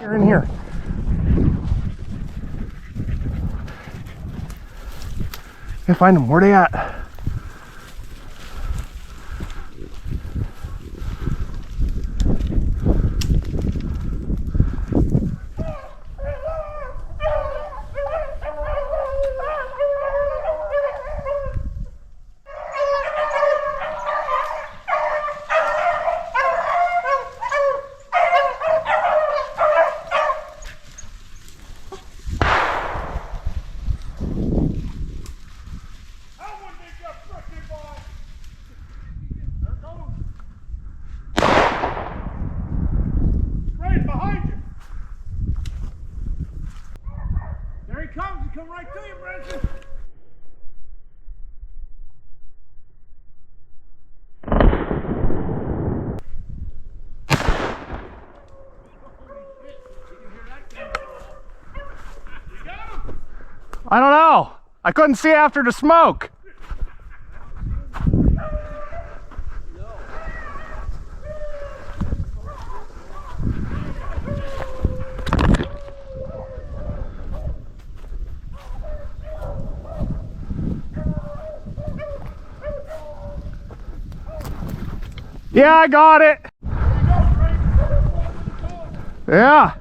They're in here. Can't find them. Where they at? Come right to you, Branson. I don't know. I couldn't see after the smoke. Yeah, I got it. Yeah.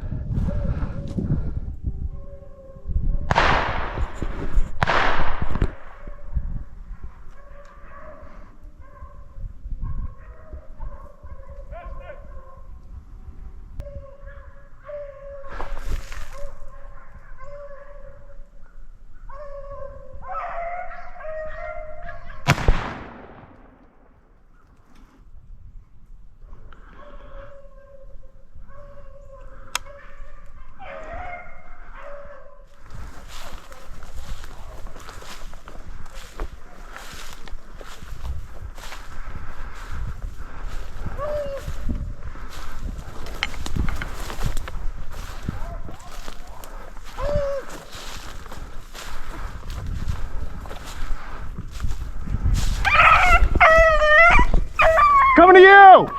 Coming to you!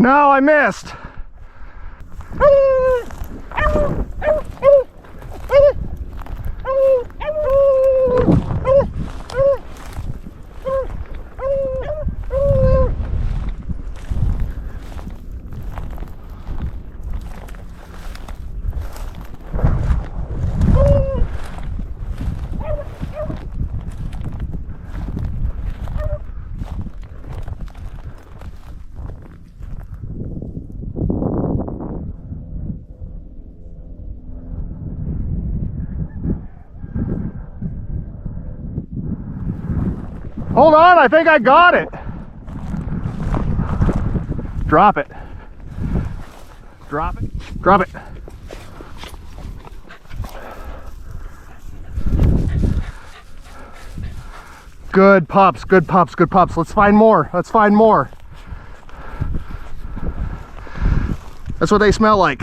No, I missed. Hold on, I think I got it. Drop it. Drop it. Drop it. Good pups, good pups, good pups. Let's find more. Let's find more. That's what they smell like.